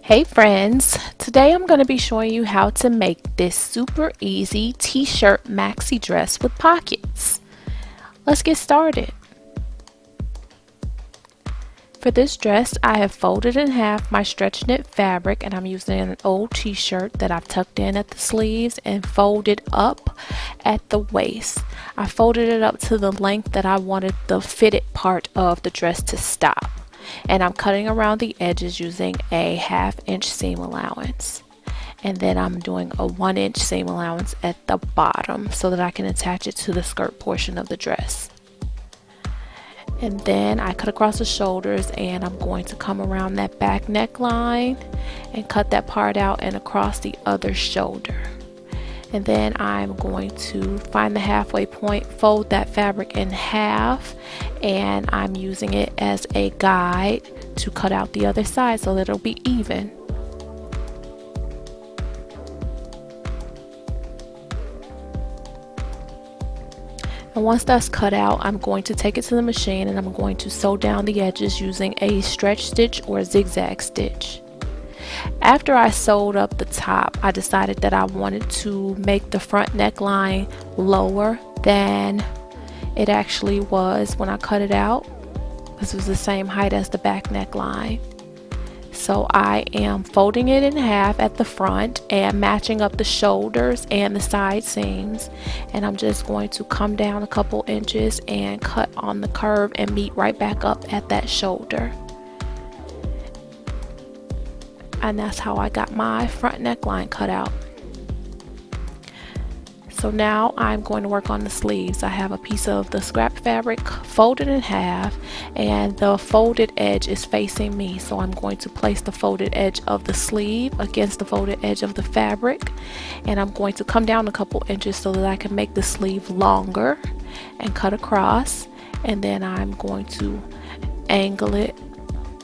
Hey friends, today I'm going to be showing you how to make this super easy t-shirt maxi dress with pockets. Let's get started. For this dress, I have folded in half my stretch knit fabric, and I'm using an old t-shirt that I've tucked in at the sleeves and folded up at the waist. I folded it up to the length that I wanted the fitted part of the dress to stop. And I'm cutting around the edges using a 1/2 inch seam allowance, and then I'm doing a 1 inch seam allowance at the bottom so that I can attach it to the skirt portion of the dress. And then I cut across the shoulders, and I'm going to come around that back neckline and cut that part out and across the other shoulder. And then I'm going to find the halfway point, fold that fabric in half, and I'm using it as a guide to cut out the other side so that it'll be even. And once that's cut out, I'm going to take it to the machine and I'm going to sew down the edges using a stretch stitch or zigzag stitch. After I sewed up the top, I decided that I wanted to make the front neckline lower than it actually was when I cut it out. This was the same height as the back neckline. So I am folding it in half at the front and matching up the shoulders and the side seams. And I'm just going to come down a couple inches and cut on the curve and meet right back up at that shoulder. And that's how I got my front neckline cut out. So now I'm going to work on the sleeves. I have a piece of the scrap fabric folded in half, and the folded edge is facing me. So I'm going to place the folded edge of the sleeve against the folded edge of the fabric, and I'm going to come down a couple inches so that I can make the sleeve longer and cut across. And then I'm going to angle it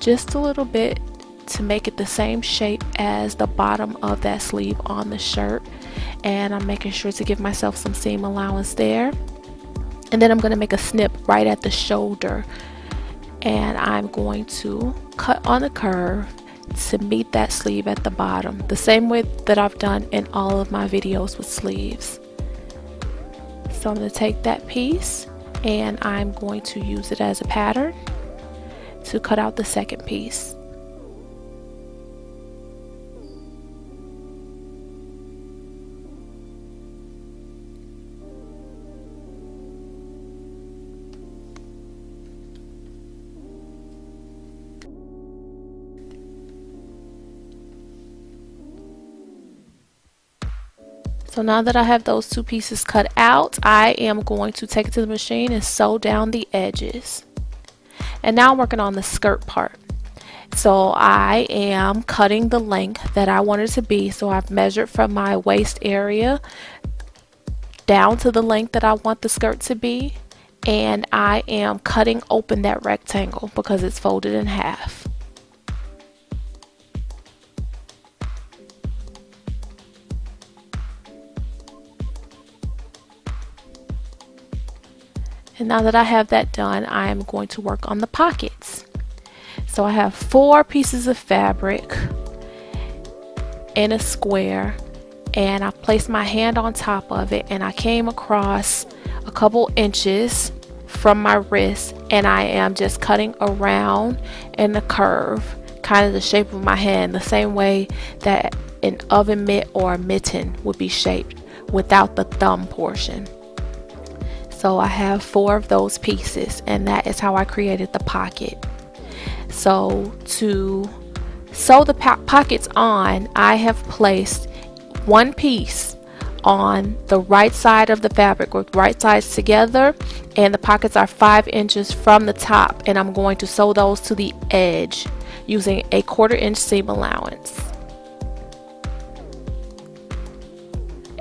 just a little bit to make it the same shape as the bottom of that sleeve on the shirt, and I'm making sure to give myself some seam allowance there. And then I'm going to make a snip right at the shoulder, and I'm going to cut on the curve to meet that sleeve at the bottom, the same way that I've done in all of my videos with sleeves. So I'm going to take that piece and I'm going to use it as a pattern to cut out the second piece. So now that I have those two pieces cut out, I am going to take it to the machine and sew down the edges. And now I'm working on the skirt part. So I am cutting the length that I want it to be. So I've measured from my waist area down to the length that I want the skirt to be. And I am cutting open that rectangle because it's folded in half. And now that I have that done, I am going to work on the pockets. So I have 4 pieces of fabric in a square, and I placed my hand on top of it, and I came across a couple inches from my wrist, and I am just cutting around in the curve, kind of the shape of my hand, the same way that an oven mitt or a mitten would be shaped without the thumb portion. So I have 4 of those pieces, and that is how I created the pocket. So to sew the pockets on, I have placed one piece on the right side of the fabric with right sides together, and the pockets are 5 inches from the top, and I'm going to sew those to the edge using a 1/4 inch seam allowance.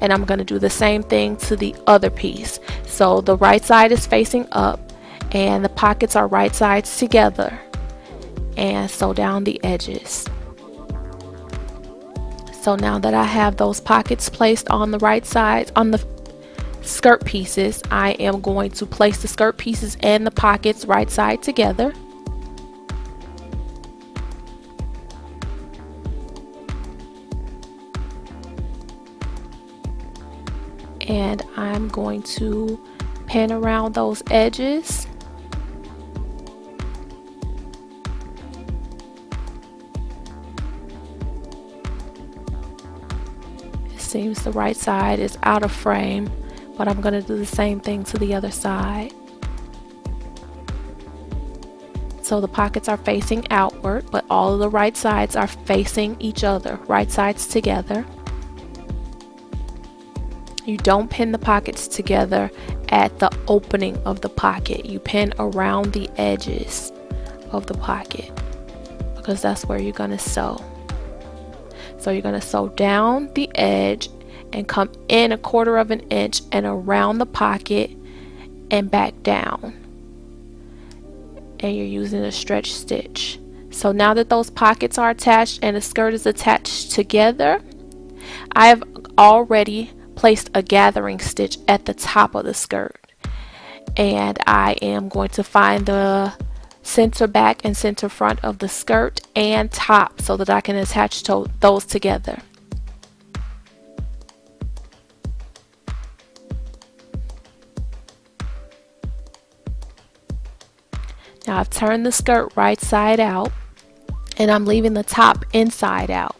And I'm going to do the same thing to the other piece. So the right side is facing up and the pockets are right sides together, and sew down the edges. So now that I have those pockets placed on the right sides on the skirt pieces, I am going to place the skirt pieces and the pockets right side together. and I'm going to pin around those edges. It seems the right side is out of frame, but I'm going to do the same thing to the other side. So the pockets are facing outward, but all of the right sides are facing each other, right sides together. You don't pin the pockets together at the opening of the pocket. You pin around the edges of the pocket because that's where you're going to sew. So you're going to sew down the edge and come in 1/4 of an inch and around the pocket and back down. And you're using a stretch stitch. So now that those pockets are attached and the skirt is attached together, I have already placed a gathering stitch at the top of the skirt, and I am going to find the center back and center front of the skirt and top so that I can attach those together. Now I've turned the skirt right side out and I'm leaving the top inside out.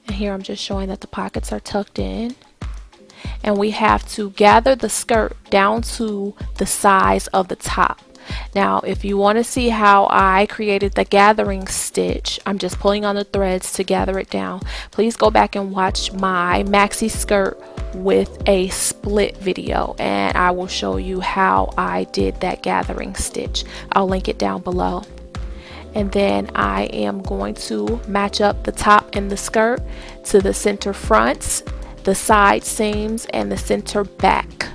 And here I'm just showing that the pockets are tucked in. And we have to gather the skirt down to the size of the top. Now if you want to see how I created the gathering stitch, I'm just pulling on the threads to gather it down. Please go back and watch my maxi skirt with a split video and I will show you how I did that gathering stitch. I'll link it down below. And then I am going to match up the top and the skirt to the center fronts, the side seams, and the center back,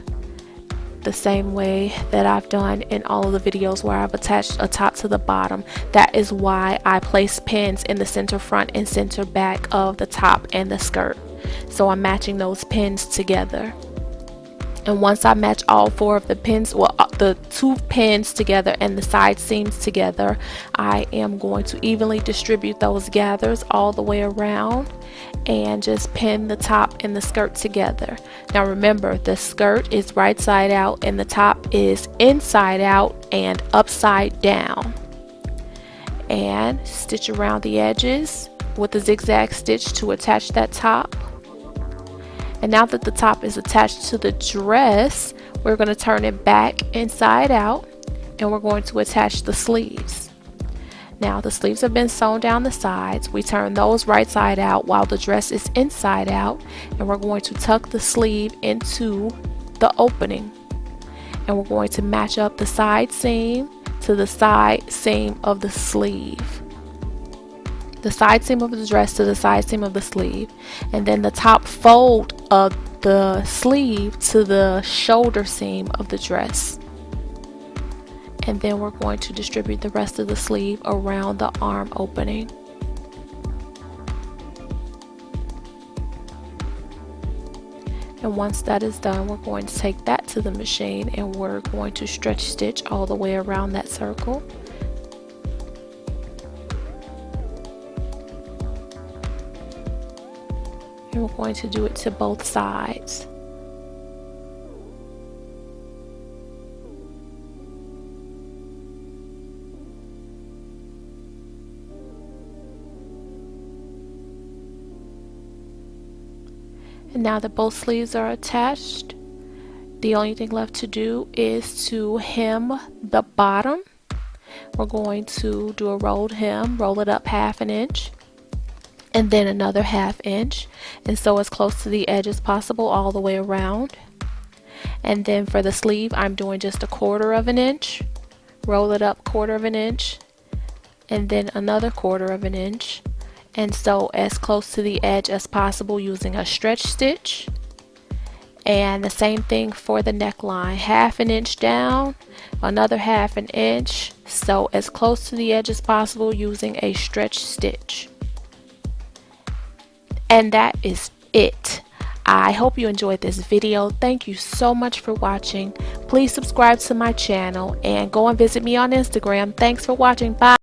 the same way that I've done in all of the videos where I've attached a top to the bottom. That is why I place pins in the center front and center back of the top and the skirt. So I'm matching those pins together. And once I match all 4 of the pins, well, the 2 pins together and the side seams together, I am going to evenly distribute those gathers all the way around and just pin the top and the skirt together. Now remember, the skirt is right side out and the top is inside out and upside down. And stitch around the edges with a zigzag stitch to attach that top. And now that the top is attached to the dress, we're going to turn it back inside out and we're going to attach the sleeves. Now the sleeves have been sewn down the sides. We turn those right side out while the dress is inside out, and we're going to tuck the sleeve into the opening. And we're going to match up the side seam to the side seam of the sleeve. The side seam of the dress to the side seam of the sleeve, and then the top fold of the sleeve to the shoulder seam of the dress. And then we're going to distribute the rest of the sleeve around the arm opening. And once that is done, we're going to take that to the machine and we're going to stretch stitch all the way around that circle. And we're going to do it to both sides. And now that both sleeves are attached, the only thing left to do is to hem the bottom. We're going to do a rolled hem, roll it up 1/2 inch. And then another 1/2 inch, and sew as close to the edge as possible all the way around. And then for the sleeve, I'm doing just 1/4 inch, roll it up 1/4 inch, and then another 1/4 inch, and sew as close to the edge as possible using a stretch stitch. And the same thing for the neckline, 1/2 inch down, another 1/2 inch, sew as close to the edge as possible using a stretch stitch. And that is it. I hope you enjoyed this video. Thank you so much for watching. Please subscribe to my channel and go and visit me on Instagram. Thanks for watching. Bye.